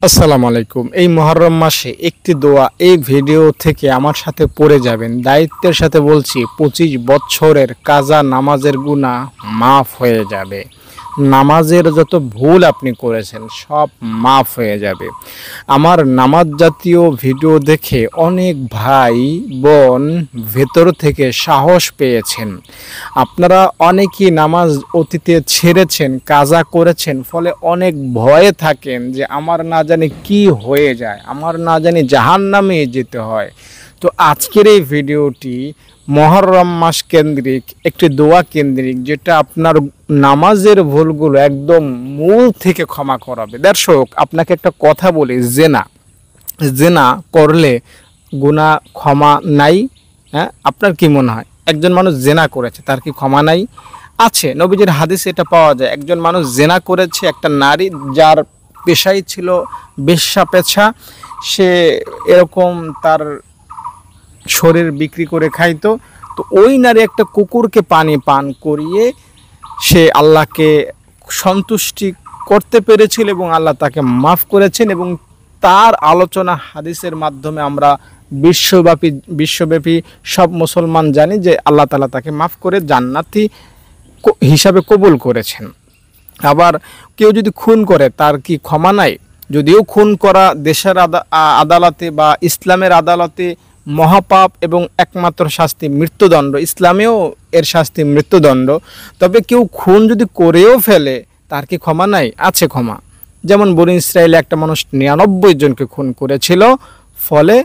আসসালামু আলাইকুম। এই মুহররম মাসে একটি দোয়া এই ভিডিও থেকে আমার সাথে পড়ে যাবেন। দায়িত্বের সাথে বলছি, 25 বছরের কাজা নামাজের গুনাহ মাফ হয়ে যাবে। নামাজের যত ভুল আপনি করেছেন সব মাফ হয়ে যাবে। আমার নামাজ জাতীয় ভিডিও দেখে অনেক ভাই বোন ভেতর থেকে সাহস পেয়েছেন। আপনারা অনেকেই নামাজ অতীতে ছেড়েছেন, কাজা করেছেন, ফলে অনেক ভয়ে থাকেন যে আমার না জানি কি হয়ে যায়, আমার না জানি জাহান্নামে যেতে হয়। তো আজকের এই ভিডিওটি মুহররম মাস কেন্দ্রিক, একটি দোয়া কেন্দ্রিক, যেটা আপনার নামাজের ভুলগুলো একদম মূল থেকে ক্ষমা করাবে। দর্শক, আপনাকে একটা কথা বলি, জেনা করলে গুনাহ ক্ষমা নাই? হ্যাঁ, আপনার কি মনে হয়? একজন মানুষ জেনা করেছে, তার কি ক্ষমা নাই? আছে, নবীজির হাদিসে এটা পাওয়া যায়। একজন মানুষ জেনা করেছে, একটা নারী যার পেশাই ছিল বেশ্যা পেশা, সে এরকম তার শরীর বিক্রি করে খাইতো। তো ওই নারী একটা কুকুরকে পানি পান করিয়ে সে আল্লাহকে সন্তুষ্টি করতে পেরেছিল এবং আল্লাহ তাকে মাফ করেছেন। এবং তার আলোচনা হাদিসের মাধ্যমে আমরা বিশ্বব্যাপী সব মুসলমান জানি যে আল্লাহ তাআলা তাকে মাফ করে জান্নাতি হিসাবে কবুল করেছেন। আবার কেউ যদি খুন করে, তার কি ক্ষমা নাই? যদিও খুন করা দেশের আদালতে বা ইসলামের আদালতে মহাপাপ এবং একমাত্র শাস্তি মৃত্যুদণ্ড, ইসলামেও এর শাস্তি মৃত্যুদণ্ড, তবে কেউ খুন যদি করেও ফেলে, তার কি ক্ষমা নাই? আছে ক্ষমা। যেমন বনি ইসরায়েলে একটা মানুষ 99 জনকে খুন করেছিল, ফলে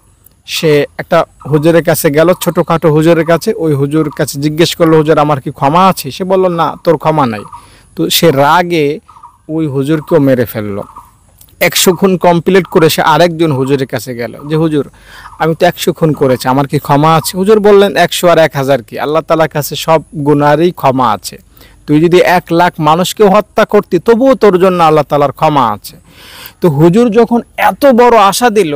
সে একটা হুজুরের কাছে গেল, ছোটোখাটো হুজুরের কাছে। ওই হুজুর কাছে জিজ্ঞেস করলো, হুজুর আমার কি ক্ষমা আছে? সে বলল, না, তোর ক্ষমা নাই। তো সে রাগে ওই হুজুরকেও মেরে ফেললো। 100 খুন কমপ্লিট করে সে আরেকজন হুজুরের কাছে গেল, যে হুজুর আমি তো 100 খুন করেছি, আমার কি ক্ষমা আছে? হুজুর বললেন, 100 আর 1000 কি, আল্লাহ তাআলার কাছে সব গুনারই ক্ষমা আছে। তুই যদি 1 লাখ মানুষকে হত্যা করতি, তবুও তোর জন্য আল্লাহ তাআলার ক্ষমা আছে। তো হুজুর যখন এত বড় আশা দিল,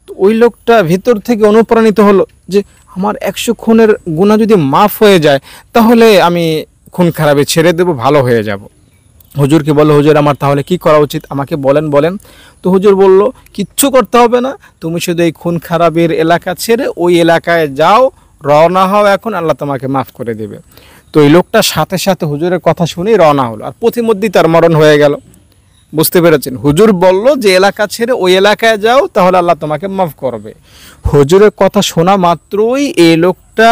তো ওই লোকটা ভিতর থেকে অনুপ্রাণিত হলো যে আমার 100 খুনের গুনাহ যদি মাফ হয়ে যায়, তাহলে আমি খুন খারাপি ছেড়ে দেব, ভালো হয়ে যাব। হুজুরকে বলল, হুজুর আমার তাহলে কি করা উচিত, আমাকে বলেন। তো হুজুর বলল, কিচ্ছু করতে হবে না, তুমি শুধু এই খুন খারাপের এলাকা ছেড়ে ওই এলাকায় যাও, রওনা হও, এখন আল্লাহ তোমাকে মাফ করে দেবে। তো এই লোকটা সাথে সাথে হুজুরের কথা শুনেই রওনা হলো, আর পথিমধ্যেই তার মরণ হয়ে গেল। বুঝতে পেরেছেন? হুজুর বলল যে এলাকা ছেড়ে ওই এলাকায় যাও, তাহলে আল্লাহ তোমাকে মাফ করবে। হুজুরের কথা শোনা মাত্রই এই লোকটা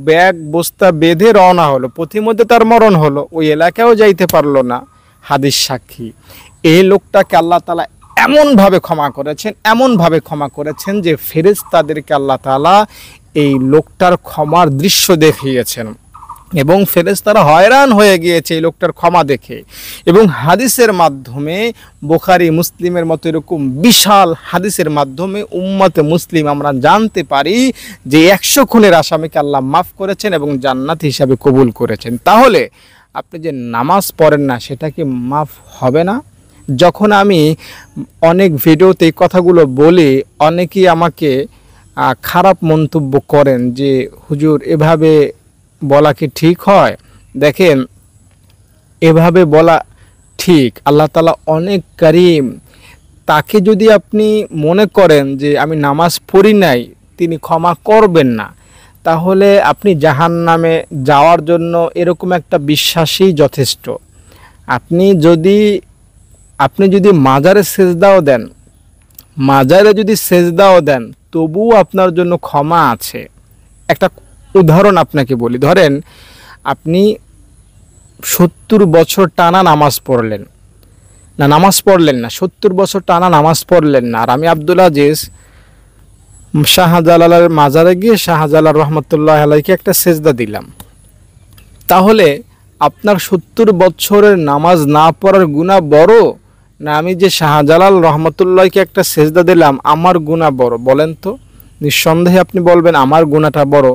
ব্যাগ বস্তা বেঁধে রওনা হলো, পথিমধ্যে তার মরণ হলো, ওই এলাকায়ও যাইতে পারলো না। হাদিস সাক্ষী, এই লোকটাকে আল্লাহ তাআলা এমনভাবে ক্ষমা করেছেন যে ফেরেশতাদেরকে আল্লাহ তাআলা এই লোকটার ক্ষমার দৃশ্য দেখিয়েছেন, এবং ফেরেশতারা হয়রান হয়ে গিয়েছে এই লোকটার ক্ষমা দেখে। এবং হাদিসের মাধ্যমে, বুখারী মুসলিমের মতো এরকম বিশাল হাদিসের মাধ্যমে উম্মতে মুসলিম আমরা জানতে পারি যে 100 খুনের আসামিকে আল্লাহ মাফ করেছেন এবং জান্নাত হিসাবে কবুল করেছেন। তাহলে আপনি যে নামাজ পড়েন না, সেটা কি মাফ হবে না? যখন আমি অনেক ভিডিওতে এই কথাগুলো বলি, অনেকেই আমাকে খারাপ মন্তব্য করেন যে হুজুর এভাবে বলা কি ঠিক হয়? দেখেন, এভাবে বলা ঠিক, আল্লাহ তাআলা অনেক কারীম। তাকে যদি আপনি মনে করেন যে আমি নামাজ পড়ি নাই, তিনি ক্ষমা করবেন না, তাহলে আপনি জাহান্নামে যাওয়ার জন্য এরকম একটা বিশ্বাসই যথেষ্ট। আপনি যদি মাজারে সেজদাও দেন, তবুও আপনার জন্য ক্ষমা আছে। একটা উদাহরণ আপনাকে বলি, ধরেন আপনি 70 বছর টানা নামাজ পড়লেন না, 70 বছর টানা নামাজ পড়লেন না, আর আমি আব্দুল আজিজ শাহজালালের মাজারে গিয়ে শাহজালাল রহমতুল্লাহ আলাইকে একটা সেজদা দিলাম, তাহলে আপনার 70 বছরের নামাজ না পড়ার গুনাহ বড়, না আমি যে শাহজালাল রহমতুল্লাহকে একটা সেজদা দিলাম আমার গুনাহ বড়? বলেন তো। নিঃসন্দেহে আপনি বলবেন আমার গুনাহটা বড়,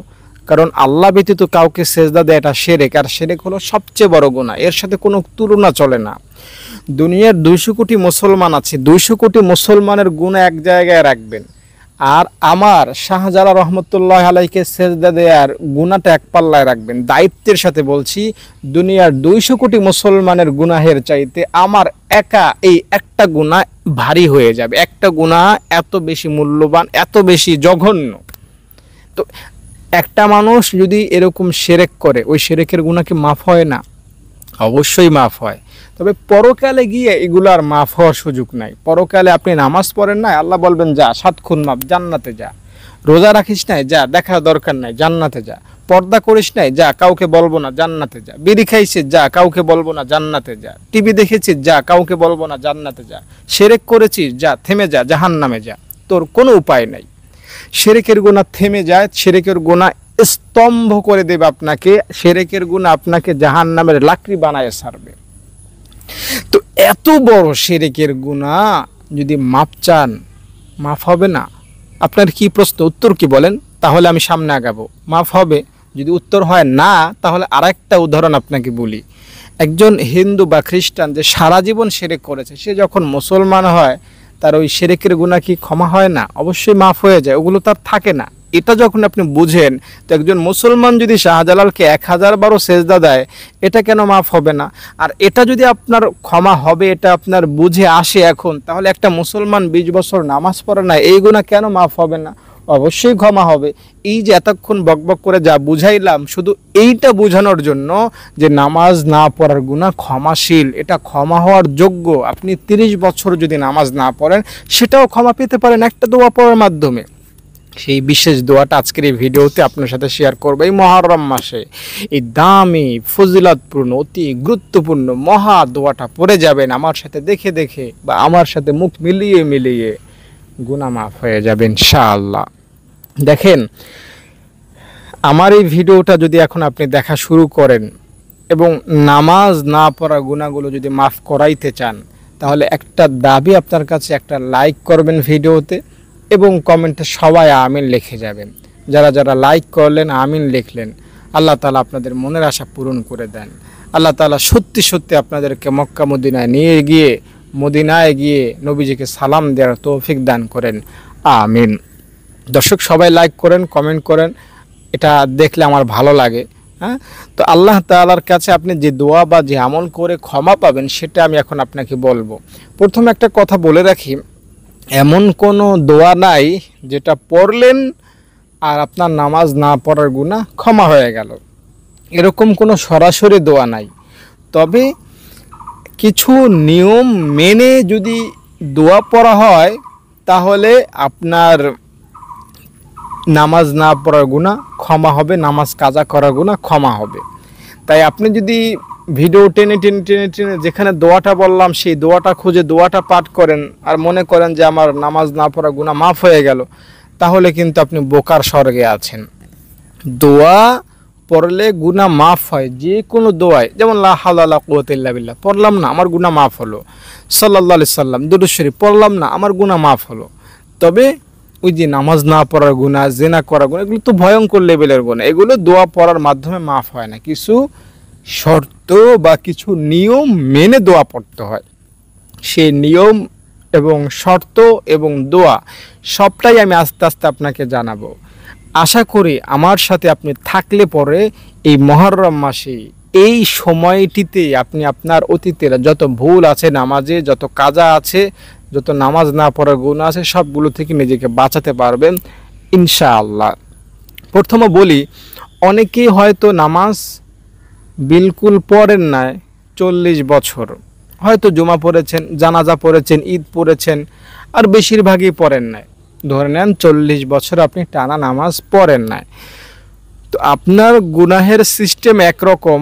কারণ আল্লাহ ব্যতীত কাউকে সেজদা দেয় এটা শিরক, আর শিরক হলো সবচেয়ে বড় গুনাহ, এর সাথে কোনো তুলনা চলে না। দুনিয়ার 200 কোটি মুসলমান আছে, 200 কোটি মুসলমানের গুনাহ এক জায়গায় রাখবেন, আর আমার শাহজালাল রহমতুল্লাহ আলাইকে সেজদা দেওয়ার গুনাহটা এক পাল্লায় রাখবেন। দায়িত্বের সাথে বলছি, দুনিয়ার 200 কোটি মুসলমানের গুনাহের চাইতে আমার একা এই একটা গুনাহ ভারী হয়ে যাবে। একটা গুনাহ এত বেশি মূল্যবান, এত বেশি জঘন্য। তো একটা মানুষ যদি এরকম শিরক করে, ওই শিরকের গুনাহ কি মাফ হয় না? অবশ্যই মাফ হয়। তবে পরকালে গিয়ে এগুলো আর মাফ হওয়ার সুযোগ নাই। পরকালে আপনি নামাজ পড়েন না, আল্লাহ বলবেন যা 7 খুন মাফ, জান্নাতে যা। রোজা রাখিস নাই, যা, দেখার দরকার নাই, জান্নাতে যা। পর্দা করিস নাই, যা, কাউকে বলবো না, জান্নাতে যা। বিড়ি খাইছিস, যা, কাউকে বলবো না, জান্নাতে যা। টিভি দেখেছিস, যা, কাউকে বলবো না, জান্নাতে যা। শিরক করেছিস, যা, থেমে যা, জাহান্নামে যা। তোর কোনো উপায় নাই। শিরকের গুনাহ থেমে যায়, শিরকের গুনাহ স্তম্ভ করে দেবে আপনাকে, শিরকের গুনাহ আপনাকে জাহান্নামের লাকড়ি বানায় ছাড়বে। তো এত বড় শিরকের গুনাহ যদি মাপ চান, মাফ হবে না? আপনার কি প্রশ্ন, উত্তর কি বলেন? তাহলে আমি সামনে আগাবো। মাফ হবে। যদি উত্তর হয় না, তাহলে আরেকটা উদাহরণ আপনাকে বলি। একজন হিন্দু বা খ্রিস্টান যে সারা জীবন শিরক করেছে, সে যখন মুসলমান হয়, তার ওই শিরকের গুনাহ কি ক্ষমা হয় না? অবশ্যই মাফ হয়ে যায়, ওগুলো তার থাকে না। এটা যখন আপনি বুঝেন, তো একজন মুসলমান যদি শাহজালালকে 1000 বারও সেজদা দেয়, এটা কেন মাফ হবে না? আর এটা যদি আপনার ক্ষমা হবে, এটা আপনার বুঝে আসে এখন, তাহলে একটা মুসলমান 20 বছর নামাজ পড়ে না, এই গুনাহ কেন মাফ হবে না? অবশ্যই ক্ষমা হবে। এই যে এতক্ষণ বকবক করে যা বুঝাইলাম, শুধু এইটা বোঝানোর জন্য যে নামাজ না পড়ার গুনাহ ক্ষমাশীল, এটা ক্ষমা হওয়ার যোগ্য। আপনি 30 বছর যদি নামাজ না পড়েন, সেটাও ক্ষমা পেতে পারেন একটা দোয়া পড়ার মাধ্যমে। সেই বিশেষ দোয়াটা আজকের এই ভিডিওতে আপনার সাথে শেয়ার করবো। এই মুহররম মাসে এই দামি, ফজিলতপূর্ণ, অতি গুরুত্বপূর্ণ মহা দোয়াটা পড়ে যাবেন আমার সাথে, দেখে দেখে বা আমার সাথে মুখ মিলিয়ে মিলিয়ে গুনাহ মাফ হয়ে যাবে ইনশাআল্লাহ। দেখেন, আমার এই ভিডিওটা যদি এখন আপনি দেখা শুরু করেন এবং নামাজ না পড়া গুনাহগুলো যদি মাফ করাইতে চান, তাহলে একটা দাবি আপনার কাছে, একটা লাইক করবেন ভিডিওতে এবং কমেন্টে সবাই আমিন লিখে যাবেন। যারা যারা লাইক করলেন, আমিন লিখলেন, আল্লাহ তাআলা আপনাদের মনের আশা পূরণ করে দেন। আল্লাহ তাআলা সত্যি সত্যি আপনাদেরকে মক্কা মদিনায় নিয়ে গিয়ে, মদিনায় গিয়ে নবীজিকে সালাম দেওয়ার তৌফিক দান করেন, আমিন। দর্শক সবাই লাইক করেন, কমেন্ট করেন, এটা দেখলে আমার ভালো লাগে। হ্যাঁ, তো আল্লাহ তাআলার কাছে আপনি যে দোয়া বা যে আমল করে ক্ষমা পাবেন, সেটা আমি এখন আপনাকে বলবো। প্রথমে একটা কথা বলে রাখি, এমন কোনো দোয়া নাই যেটা পড়লেন আর আপনার নামাজ না পড়ার গুনাহ ক্ষমা হয়ে গেল। এরকম কোনো সরাসরি দোয়া নাই। তবে কিছু নিয়ম মেনে যদি দোয়া পড়া হয়, তাহলে আপনার নামাজ না পড়ার গুনাহ ক্ষমা হবে, নামাজ কাজা করার গুনাহ ক্ষমা হবে। তাই আপনি যদি ভিডিও টেনে টেনে টেনে টেনে যেখানে দোয়াটা বললাম সেই দোয়াটা খুঁজে দোয়াটা পাঠ করেন আর মনে করেন যে আমার নামাজ না পড়া গুনাহ মাফ হয়ে গেল, তাহলে কিন্তু আপনি বোকার স্বর্গে আছেন। দোয়া পড়লে গুনাহ মাফ হয়, যে কোনো দোয়ায়। যেমন লা হাওলা ওয়ালা কুওয়াতা ইল্লা বিল্লাহ পড়লাম না, আমার গুনাহ মাফ হলো। সাল্লাল্লাহু আলাইহি সাল্লাম দুরূদ শরীফ পড়লাম না, আমার গুনাহ মাফ হলো। তবে ওই যে নামাজ না পড়ার গুনাহ, জিনা করার গুনাহ, এগুলো তো ভয়ঙ্কর লেভেলের গুনাহ, এগুলো দোয়া পড়ার মাধ্যমে মাফ হয় না। কিছু শর্ত বা কিছু নিয়ম মেনে দোয়া পড়তে হয়। সেই নিয়ম এবং শর্ত এবং দোয়া সবটাই আমি আস্তে আস্তে আপনাকে জানাবো। আশা করি আমার সাথে আপনি থাকলে পরে এই মুহররম মাসে, এই সময়টিতে আপনি আপনার অতীতের যত ভুল আছে নামাজে, যত কাজা আছে, যত নামাজ না পড়ার গুনাহ আছে, সবগুলো থেকে নিজেকে বাঁচাতে পারবেন ইনশাআল্লাহ। প্রথমে বলি, অনেকেই হয়তো নামাজ বিলকুল পড়েন না 40 বছর, হয়তো জুমা পড়েছেন, জানাজা পড়েছেন, ঈদ পড়েছেন, আর বেশিরভাগই পড়েন নাই। ধরে নেন 40 বছর আপনি টানা নামাজ পড়েন নাই। তো আপনার গুনাহের সিস্টেম একরকম।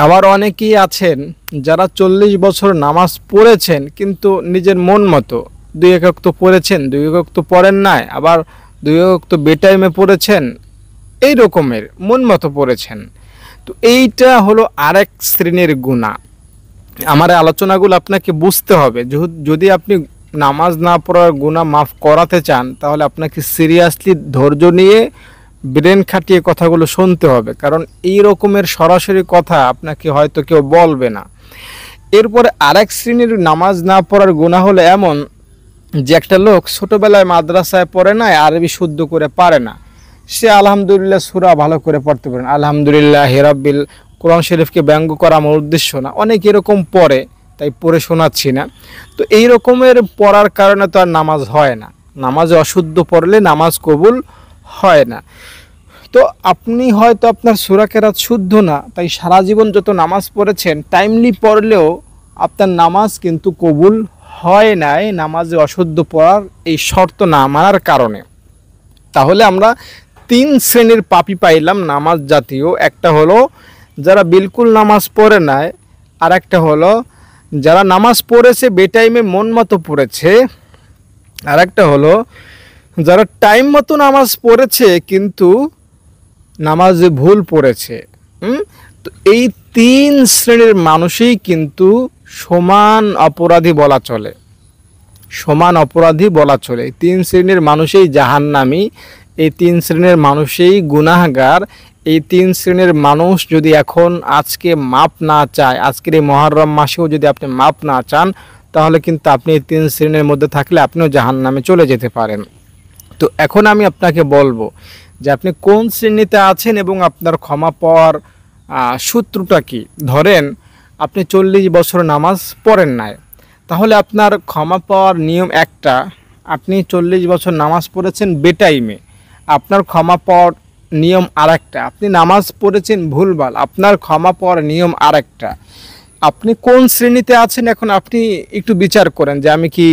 আবার অনেকেই আছেন যারা 40 বছর নামাজ পড়েছেন, কিন্তু নিজের মন মতো 2 ওয়াক্ত পড়েছেন, 2 ওয়াক্ত পড়েন নাই, আবার 2 ওয়াক্ত বেটাইমে পড়েছেন, এই রকমের মন মতো পড়েছেন। তো এইটা হলো আরেক শ্রেণীর গুনাহ। আমার আলোচনাগুলো আপনাকে বুঝতে হবে। যদি আপনি নামাজ না পড়ার গুনাহ মাফ করাতে চান, তাহলে আপনাকে সিরিয়াসলি ধৈর্য নিয়ে ব্রেন খাটিয়ে কথাগুলো শুনতে হবে, কারণ এই রকমের সরাসরি কথা আপনাকে হয়তো কেউ বলবে না। এরপরে আরেক শ্রেণীর নামাজ না পড়ার গুনাহ হলো এমন, যে একটা লোক ছোটবেলায় মাদ্রাসায় পড়ে না, আরবি শুদ্ধ করে পারে না, সে আলহামদুলিল্লাহ সূরা ভালো করে পড়তে পারে না। আলহামদুলিল্লাহ রাব্বিল, কোরআন শরীফকে ব্যঙ্গ করা আমার উদ্দেশ্য না, অনেক এরকম পড়ে, তাই পড়ে শোনাচ্ছি না। তো এই রকমের পড়ার কারণে তো আর নামাজ হয় না, নামাজে অশুদ্ধ পড়লে নামাজ কবুল হয় না। তো আপনি হয়তো আপনার সূরা কেরাত শুদ্ধ না, তাই সারা জীবন যত নামাজ পড়েছেন টাইমলি পড়লেও আপনার নামাজ কিন্তু কবুল হয় নাই, নামাজে অশুদ্ধ পড়ার এই শর্ত না মানার কারণে। তাহলে আমরা তিন শ্রেণীর পাপী পাইলাম নামাজ জাতীয়। একটা হলো যারা বিলকুল নামাজ পড়ে নাই, আর একটা হলো যারা নামাজ পড়েছে বেটাইমে মন মতো পড়েছে, আর একটা হলো যারা টাইম মতো নামাজ পড়েছে কিন্তু নামাজে ভুল পড়েছে। তো এই তিন শ্রেণীর মানুষই কিন্তু সমান অপরাধী বলা চলে, সমান অপরাধী বলা চলে। তিন শ্রেণীর মানুষই জাহান্নামী, এই তিন শ্রেণীর মানুষই গুনাহগার। এই তিন শ্রেণীর মানুষ যদি এখন আজকে মাপ না চায়, আজকের এই মুহররম মাসেও যদি আপনি মাপ না চান, তাহলে কিন্তু আপনি এই তিন শ্রেণীর মধ্যে থাকলে আপনিও জাহান্নামে চলে যেতে পারেন। তো এখন আমি আপনাকে বলবো যে আপনি কোন শ্রেণীতে আছেন এবং আপনার ক্ষমা পাওয়ার সূত্রটা কি। ধরেন আপনি 40 বছর নামাজ পড়েন নাই, তাহলে আপনার ক্ষমা পাওয়ার নিয়ম একটা। আপনি 40 বছর নামাজ পড়েছেন বেটাইমে, আপনার ক্ষমা পাওয়ার নিয়ম আরেকটা। আপনি নামাজ পড়েছেন ভুলভাল, আপনার ক্ষমা পাওয়ার নিয়ম আরেকটা। আপনি কোন শ্রেণীতে আছেন এখন আপনি একটু বিচার করেন যে আমি কি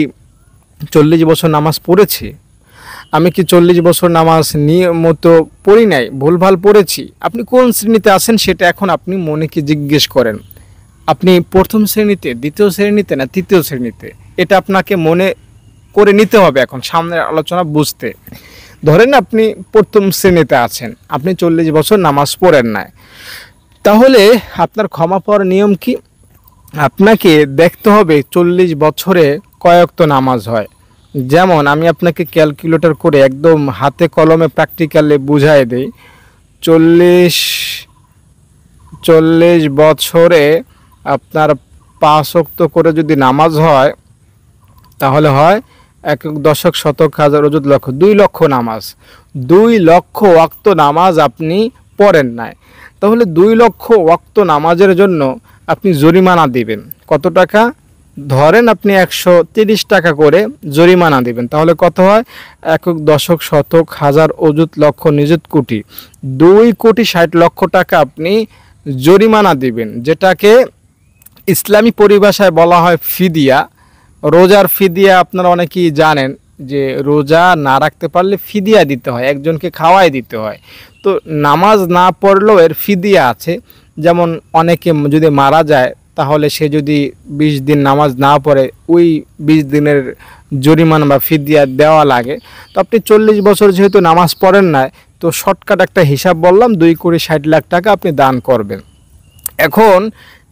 40 বছর নামাজ পড়েছি, আমি কি 40 বছর নামাজ নিয়মিত পড়ি নাই, ভুলভাল পড়েছি। আপনি কোন শ্রেণীতে আছেন সেটা এখন আপনি মনেকে জিজ্ঞেস করেন। আপনি প্রথম শ্রেণীতে, দ্বিতীয় শ্রেণীতে, না তৃতীয় শ্রেণীতে, এটা আপনাকে মনে করে নিতে হবে এখন সামনের আলোচনা বুঝতে। ধরেন আপনি প্রথম শ্রেণীতে আছেন, আপনি 40 বছর নামাজ পড়েন নাই, তাহলে আপনার ক্ষমা পাওয়ার নিয়ম কি? আপনাকে দেখতে হবে 40 বছরে কয়েকত নামাজ হয়। যেমন আমি আপনাকে ক্যালকুলেটর করে একদম হাতে কলমে প্র্যাকটিক্যালে বুঝাই দেই। 40 বছরে আপনার 5 ওয়াক্ত করে যদি নামাজ হয়, তাহলে হয় 1 দশক শতক হাজার অযুত লক্ষ, 2 লক্ষ নামাজ। 2 লক্ষ ওয়াক্ত নামাজ আপনি পড়েন নাই, তাহলে 2 লক্ষ ওয়াক্ত নামাজের জন্য আপনি জরিমানা দিবেন কত টাকা? ধরেন আপনি 130 টাকা করে জরিমানা দিবেন, তাহলে কত হয়? 1 দশক শতক হাজার অযুত লক্ষ নিযুত কোটি, 2,60,00,000 টাকা আপনি জরিমানা দিবেন, যেটাকে ইসলামী পরিভাষায় বলা হয় ফিদিয়া। রোজার ফিদিয়া আপনারা অনেকেই জানেন যে রোজা না রাখতে পারলে ফিদিয়া দিতে হয়, একজনকে খাওয়াই দিতে হয়। তো নামাজ না পড়লেও এর ফিদিয়া আছে। যেমন অনেকে যদি মারা যায়, তাহলে সে যদি 20 দিন নামাজ না পড়ে, ওই 20 দিনের জরিমানা বা ফিদিয়া দেওয়া লাগে। তো আপনি 40 বছর যেহেতু নামাজ পড়েন না, তো শর্টকাট একটা হিসাব বললাম, 2,60,00,000 টাকা আপনি দান করবেন। এখন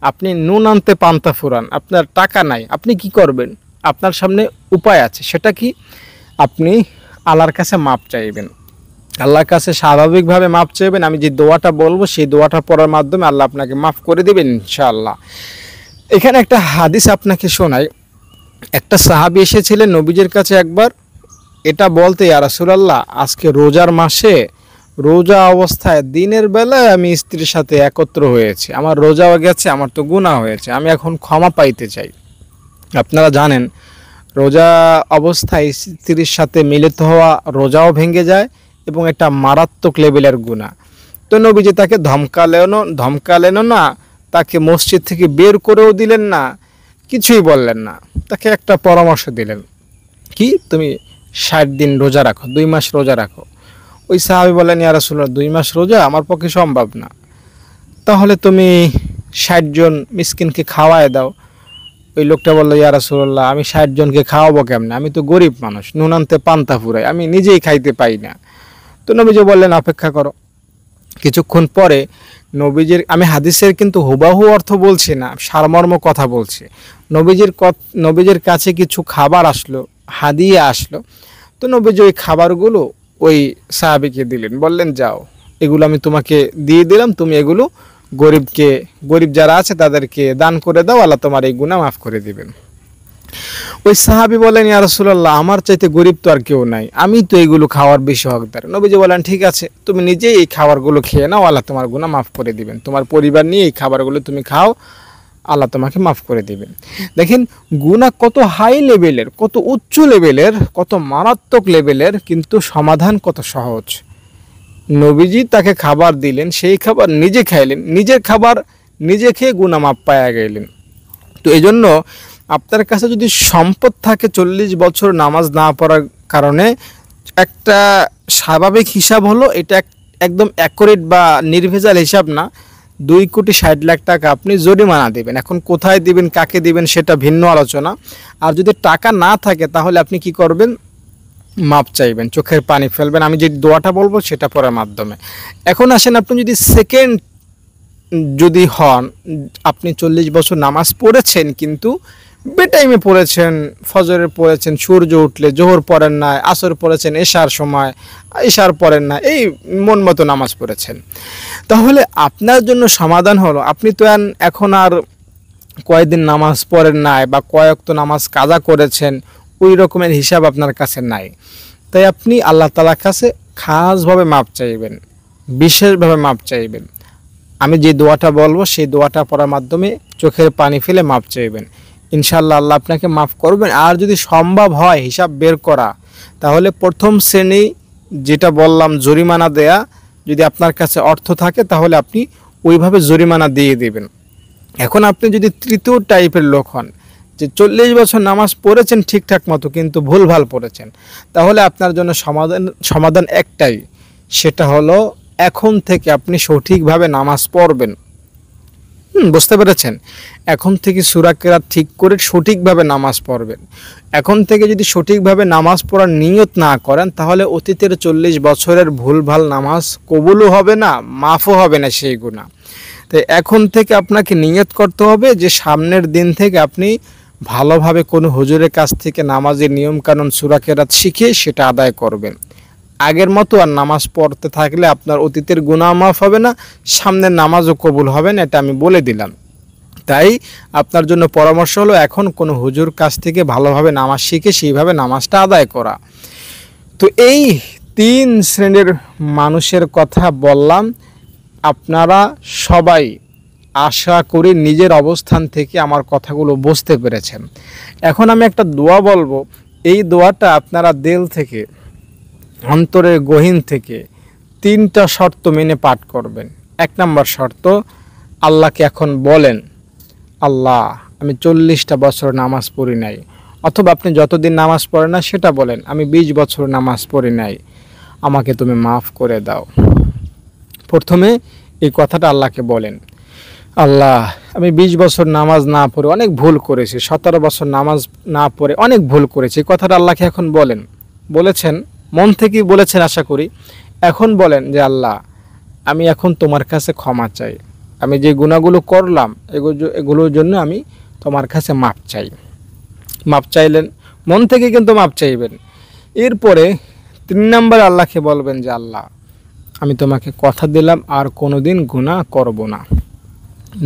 আপনি নুন আনতে পান্তা ফুরান, আপনার টাকা নাই, আপনি কি করবেন? আপনার সামনে উপায় আছে, সেটা কি? আপনি আল্লাহর কাছে মাপ চাইবেন, আল্লাহর কাছে স্বাভাবিকভাবে মাপ চাইবেন। আমি যে দোয়াটা বলবো সেই দোয়াটা পড়ার মাধ্যমে আল্লাহ আপনাকে মাফ করে দেবেন ইনশাআল্লাহ। এখানে একটা হাদিস আপনাকে শোনাই। একটা সাহাবী এসেছিলেন নবীজির কাছে একবার, এটা বলতে, ইয়া রাসূলুল্লাহ, আজকে রোজার মাসে রোজা অবস্থায় দিনের বেলায় আমি স্ত্রীর সাথে একত্র হয়েছি, আমার রোজাও গেছে, আমার তো গুনাহ হয়েছে, আমি এখন ক্ষমা পাইতে চাই। আপনারা জানেন রোজা অবস্থায় স্ত্রীর সাথে মিলিত হওয়া রোজাও ভেঙে যায় এবং একটা মারাত্মক লেভেলের গুনাহ। তো নবীজি তাকে ধমকালেনও না, তাকে মসজিদ থেকে বের করেও দিলেন না, কিছুই বললেন না। তাকে একটা পরামর্শ দিলেন, কি? তুমি 60 দিন রোজা রাখো, 2 মাস রোজা রাখো। ওই সাহাবী বললেন, ইয়া রাসূলুল্লাহ, 2 মাস রোজা আমার পক্ষে সম্ভব না। তাহলে তুমি 60 জন মিসকিনকে খাওয়ায় দাও। ওই লোকটা বললো, ইয়া রাসূলুল্লাহ, আমি 60 জনকে খাওয়াবো কেমনে? আমি তো গরিব মানুষ, নুন আনতে পান্তা ফুরাই, আমি নিজেই খাইতে পাই না। তো নবীজি বললেন, অপেক্ষা করো। কিছুক্ষণ পরে নবীজির, আমি হাদিসের কিন্তু হুবাহু অর্থ বলছি না, সারমর্ম কথা বলছি। নবীজির কাছে কিছু খাবার আসলো, হাদিয়া আসলো। তো নবীজি ওই খাবারগুলো ওই সাহাবীকে দিলেন, বললেন, যাও, এগুলো আমি তোমাকে দিয়ে দিলাম, তুমি এগুলো গরিব যারা আছে তাদেরকে দান করে দাও, আল্লাহ তোমার এই গুনাহ মাফ করে দিবেন। ওই সাহাবী বলেন, ইয়া রাসূলুল্লাহ, আমার চাইতে গরিব তো আর কেউ নাই, আমি তো এইগুলো খাওয়ার বেশি হকদার। নবীজি বলেন, ঠিক আছে, তুমি নিজেই এই খাবারগুলো খেয়ে নাও, আল্লাহ তোমার গুনাহ মাফ করে দিবেন। তোমার পরিবার নিয়ে এই খাবারগুলো তুমি খাও, আল্লাহ তোমাকে মাফ করে দিবেন। দেখেন গুনাহ কত হাই লেভেলের, কত উচ্চ লেভেলের, কত মারাত্মক লেভেলের, কিন্তু সমাধান কত সহজ। নবীজি তাকে খাবার দিলেন, সেই খাবার নিজে খাইলেন, নিজের খাবার নিজে খেয়ে গুনাহ মাফ পায়া গেলেন। তো এই জন্য আপনার কাছে যদি সম্পদ থাকে 40 বছর নামাজ না পড়ার কারণে, একটা স্বাভাবিক হিসাব হলো, এটা একদম অ্যাকুরেট বা নির্ভেজাল হিসাব না, 2,60,00,000 টাকা আপনি জরিমানা দেবেন। এখন কোথায় দিবেন, কাকে দিবেন, সেটা ভিন্ন আলোচনা। আর যদি টাকা না থাকে তাহলে আপনি কি করবেন, মাপ চাইবেন, চোখের পানি ফেলবেন। আমি যে দোয়াটা বলবো সেটা পড়ার মাধ্যমে। এখন আসেন, আপনি যদি সেকেন্ড যদি হন, আপনি 40 বছর নামাজ পড়েছেন কিন্তু বেটাইমে পড়েছেন, ফজরে পড়েছেন সূর্য উঠলে, জোহর পড়েন না, আসর পড়েছেন এশার সময়, এশার পড়েন না, এই মন মতো নামাজ পড়েছেন, তাহলে আপনার জন্য সমাধান হলো, আপনি তো এখন আর কয়েকদিন নামাজ পড়েন নাই বা কয়েক তো নামাজ কাজা করেছেন, ওই রকমের হিসাব আপনার কাছে নাই। তাই আপনি আল্লাহ তাআলার কাছে খাসভাবে মাপ চাইবেন, বিশেষভাবে মাপ চাইবেন। আমি যে দোয়াটা বলবো সেই দোয়াটা পড়ার মাধ্যমে চোখের পানি ফেলে মাপ চাইবেন, ইনশাআল্লাহ আল্লাহ আপনাকে মাফ করবেন। আর যদি সম্ভব হয় হিসাব বের করা, তাহলে প্রথম শ্রেণী যেটা বললাম জরিমানা দেয়া, যদি আপনার কাছে অর্থ থাকে তাহলে আপনি ওইভাবে জরিমানা দিয়ে দেবেন। এখন আপনি যদি তৃতীয় টাইপের লোক হন, যে 40 বছর নামাজ পড়েছেন ঠিকঠাক মতো কিন্তু ভুলভাল পড়েছেন, তাহলে আপনার জন্য সমাধান একটাই, সেটা হলো এখন থেকে আপনি সঠিকভাবে নামাজ পড়বেন। বুঝতে পেরেছেন? এখন থেকে সূরা কেরাত ঠিক করে সঠিকভাবে নামাজ পড়বেন। এখন থেকে যদি সঠিকভাবে নামাজ পড়ার নিয়ত না করেন, তাহলে অতীতের 40 বছরের ভুলভাল নামাজ কবুলও হবে না, মাফও হবে না সেই গুনাহ। তাই এখন থেকে আপনাকে নিয়ত করতে হবে যে সামনের দিন থেকে আপনি ভালোভাবে কোনো হুজুরের কাছ থেকে নামাজের নিয়মকানুন সূরা কেরাত শিখে সেটা আদায় করবেন। আগের মতো আর নামাজ পড়তে থাকলে আপনার অতীতের গুনাহ মাফ হবে না, সামনের নামাজও কবুল হবে না, এটা আমি বলে দিলাম। তাই আপনার জন্য পরামর্শ হলো এখন কোনো হুজুর কাছ থেকে ভালোভাবে নামাজ শিখে সেইভাবে নামাজটা আদায় করা। তো এই 3 শ্রেণীর মানুষের কথা বললাম। আপনারা সবাই আশা করি নিজের অবস্থান থেকে আমার কথাগুলো বুঝতে পেরেছেন। এখন আমি একটা দোয়া বলবো, এই দোয়াটা আপনারা দিল থেকে, অন্তরের গহীন থেকে 3টা শর্ত মেনে পাঠ করবেন। 1 নম্বর শর্ত, আল্লাহকে এখন বলেন, আল্লাহ আমি 40টা বছর নামাজ পড়ি নাই, অথবা আপনি যতদিন নামাজ পড়েন না সেটা বলেন, আমি 20 বছর নামাজ পড়ি নাই, আমাকে তুমি মাফ করে দাও। প্রথমে এই কথাটা আল্লাহকে বলেন, আল্লাহ আমি 20 বছর নামাজ না পড়ে অনেক ভুল করেছি, 17 বছর নামাজ না পড়ে অনেক ভুল করেছি, এই কথাটা আল্লাহকে এখন বলেন। বলেছেন, মন থেকেই বলেছেন আশা করি। এখন বলেন যে আল্লাহ আমি এখন তোমার কাছে ক্ষমা চাই, আমি যে গুনাহগুলো করলাম এগুলোর জন্য আমি তোমার কাছে মাপ চাই। মাপ চাইলেন, মন থেকে কিন্তু মাপ চাইবেন। এরপরে 3 নম্বরে আল্লাহকে বলবেন যে আল্লাহ আমি তোমাকে কথা দিলাম আর কোনোদিন গুনাহ করব না,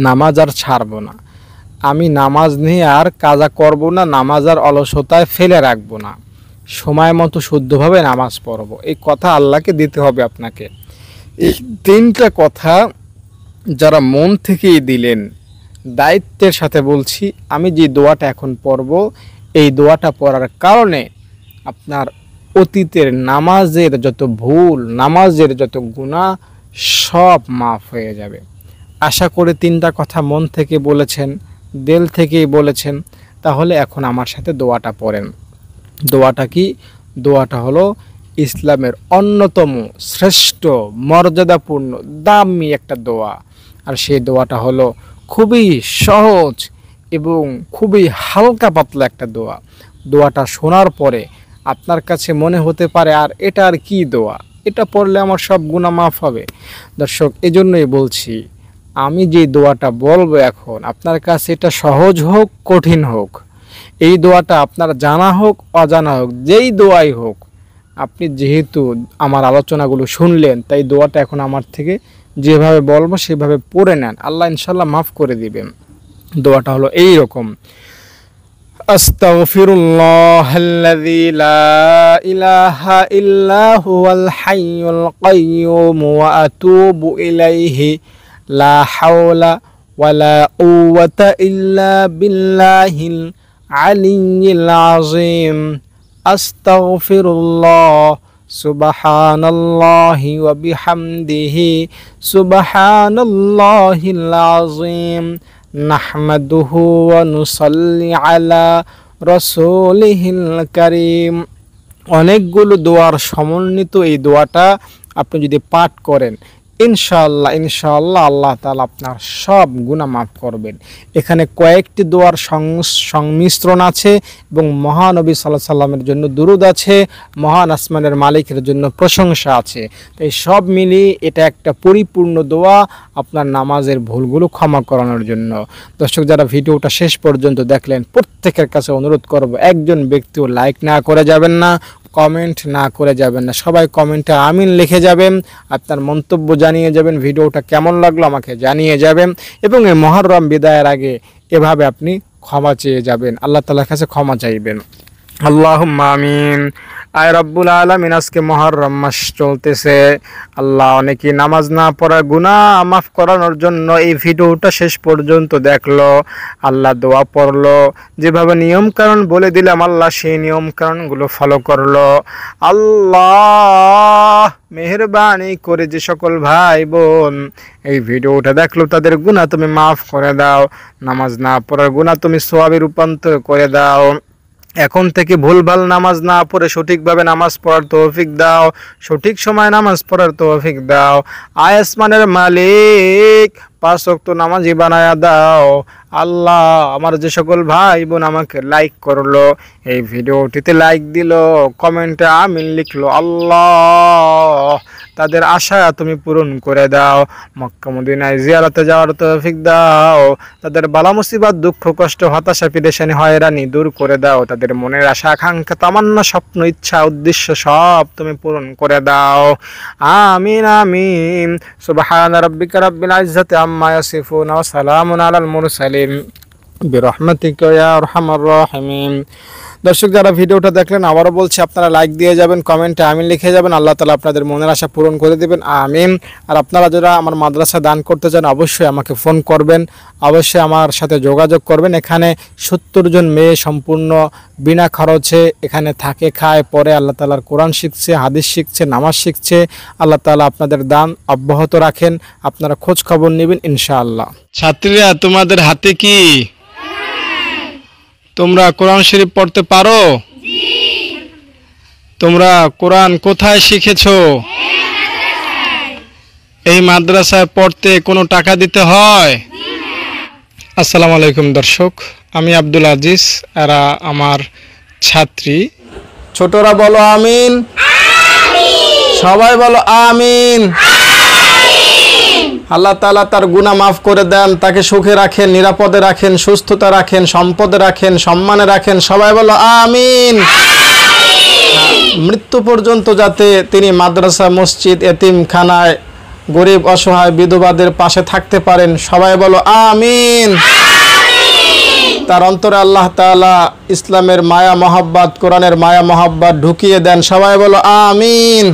নামাজ আর ছাড়ব না, আমি নামাজ নিয়ে আর কাজা করব না, নামাজ আর অলসতায় ফেলে রাখব না, সময় মতো শুদ্ধভাবে নামাজ পড়ব। এই কথা আল্লাহকে দিতে হবে আপনাকে। এই 3টা কথা যারা মন থেকেই দিলেন, দায়িত্বের সাথে বলছি, আমি যে দোয়াটা এখন পড়ব, এই দোয়াটা পড়ার কারণে আপনার অতীতের নামাজের যত ভুল, নামাজের যত গুনাহ সব মাফ হয়ে যাবে। আশা করি 3টা কথা মন থেকে বলেছেন, দিল থেকেই বলেছেন। তাহলে এখন আমার সাথে দোয়াটা পড়েন। দোয়াটা কি? দোয়াটা হলো ইসলামের অন্যতম শ্রেষ্ঠ মর্যাদাপূর্ণ দামি একটা দোয়া। আর সেই দোয়াটা হলো খুবই সহজ এবং খুবই হালকা পাতলা একটা দোয়া। দোয়াটা শোনার পরে আপনার কাছে মনে হতে পারে আর এটা আর কি দোয়া, এটা পড়লে আমার সব গুনাহ মাফ হবে। দর্শক, এজন্যই বলছি, আমি যে দোয়াটা বলবো এখন আপনার কাছে এটা সহজ হোক কঠিন হোক, এই দোয়াটা আপনার জানা হোক অজানা হোক, যেই দোয়াই হোক, আপনি যেহেতু আমার আলোচনাগুলো শুনলেন, তাই দোয়াটা এখন আমার থেকে যেভাবে বলবো সেভাবে পড়ে নেন, আল্লাহ ইনশাল্লাহ মাফ করে দিবেন। দোয়াটা হলো এই রকম, আস্তাগফিরুল্লাহাল্লাযী লা ইলাহা ইল্লা হুয়াল হাইয়ুল কাইয়্যুম ওয়া আতুবু ইলাইহি লা হাওলা ওয়ালা কুওয়াতা ইল্লা বিল্লাহিল আলিয়্যিল আযীম। আস্তাগফিরুল্লাহ সুবহানাল্লাহি ওয়া বিহামদিহি সুবহানাল্লাহিল আযীম। নাহমাদুহু ওয়া নুসাল্লি আলা রাসূলিহিল কারীম। অনেকগুলো দোয়ার সমন্বিত এই দোয়াটা আপনি যদি পাঠ করেন, ইনশাআল্লাহ আল্লাহ তাআলা আপনার সব গুনাহ মাফ করবেন। এখানে কয়েকটি দোয়ার সংমিশ্রণ আছে এবং মহানবী সাল্লাল্লাহু আলাইহি সাল্লামের জন্য দুরূদ আছে, মহান আসমানের মালিকের জন্য প্রশংসা আছে। তাই সব মিলিয়ে এটা একটা পরিপূর্ণ দোয়া আপনার নামাজের ভুলগুলো ক্ষমা করানোর জন্য। দর্শক, যারা ভিডিওটা শেষ পর্যন্ত দেখলেন, প্রত্যেকের কাছে অনুরোধ করব, একজন ব্যক্তিও লাইক না করে যাবেন না, কমেন্ট না করে যাবেন না। সবাই কমেন্টে আমিন লিখে যাবেন, আপনার মন্তব্য জানিয়ে যাবেন, ভিডিওটা কেমন লাগলো আমাকে জানিয়ে যাবেন এবং এই মুহররম বিদায়ের আগে এভাবে আপনি ক্ষমা চেয়ে যাবেন, আল্লাহ তাআলার কাছে ক্ষমা চাইবেন। আল্লাহুম্মা আমিন। আয় রব্বুল আলামিন, আজকে মুহররম মাস চলতেছে, আল্লাহ অনেকেই নামাজ না পড়ার গুনাহ মাফ করানোর জন্য এই ভিডিওটা শেষ পর্যন্ত দেখলো, আল্লাহ দোয়া পড়লো, যেভাবে নিয়ম কানুন বলে দিলাম আল্লাহ সেই নিয়ম কানুনগুলো ফলো করলো। আল্লাহ মেহেরবানি করে যে সকল ভাই বোন এই ভিডিওটা দেখলো তাদের গুনাহ তুমি মাফ করে দাও, নামাজ না পড়ার গুনাহ তুমি সওয়াবে রূপান্তর করে দাও। এখন থেকে ভুলভাল নামাজ না পড়ে সঠিকভাবে নামাজ পড়ার তৌফিক দাও, সঠিক সময় নামাজ পড়ার তৌফিক দাও। আয় আসমানের মালিক, 5 ওয়াক্ত নামাজি বানায়া দাও। আল্লাহ, আমার যে সকল ভাই বোন আমাকে লাইক করলো, এই ভিডিওটিতে লাইক দিল, কমেন্টে আমিন লিখলো, আল্লাহ তাদের আশা তুমি পূরণ করে দাও। মক্কা মদিনায় জিয়ারতে যাওয়ার তৌফিক দাও। তাদের বালা মুসিবত, দুঃখ কষ্ট, হতাশা, পেরেশানি, হয়রানি দূর করে দাও। তাদের মনের আশা আকাঙ্ক্ষা, তামান্না, স্বপ্ন, ইচ্ছা, উদ্দেশ্য সব তুমি পূরণ করে দাও। আমিন আমিন। সুবহান রাব্বিকা রাব্বিল ইজ্জাতি আম্মা ইয়াসিফুন ওয়া সালামুন আলাল মুরসালিন বিরহমাতিকা ইয়া আরহামার রাহিমিন। দর্শক, যারা ভিডিওটা দেখলেন আবারও বলছি, আপনারা লাইক দিয়ে যাবেন, কমেন্টে আমিন লিখে যাবেন, আল্লাহ তাআলা আপনাদের মনের আশা পূরণ করে দেবেন, আমিন। আর আপনারা যারা আমার মাদ্রাসা দান করতে চান অবশ্যই আমাকে ফোন করবেন, অবশ্যই আমার সাথে যোগাযোগ করবেন। এখানে 70 জন মেয়ে সম্পূর্ণ বিনা খরচে এখানে থাকে, খায়, পরে আল্লাহ তাআলার কোরআন শিখছে, হাদিস শিখছে, নামাজ শিখছে। আল্লাহ তাআলা আপনাদের দান অব্যাহত রাখেন, আপনারা খোঁজ খবর নেবেন ইনশাআল্লাহ। ছাত্রীরা, তোমাদের হাতে কি তোমরা কোরআন শরীফ পড়তে পারো? তোমরা কোরআন কোথায় শিখেছো? এই মাদ্রাসায় পড়তে কোনো টাকা দিতে হয়? আসসালামু আলাইকুম দর্শক, আমি আব্দুল আজিজ, এরা আমার ছাত্রী। ছোটরা বলো আমিন, সবাই বলো আমিন। আল্লাহ তাআলা তার গুনাহ মাফ করে দেন, তাকে সুখে রাখেন, নিরাপদে রাখেন, সুস্থতা রাখেন, সম্পদে রাখেন, সম্মানে রাখেন। সবাই বলো আমিন। মৃত্যু পর্যন্ত যাতে তিনি মাদ্রাসা, মসজিদ, এতিমখানায়, গরিব অসহায় বিধবাদের পাশে থাকতে পারেন। সবাই বলো আমিন। তার অন্তরে আল্লাহ তাআলা ইসলামের মায়া মহব্বত, কোরআনের মায়া মহব্বত ঢুকিয়ে দেন। সবাই বলো আমিন।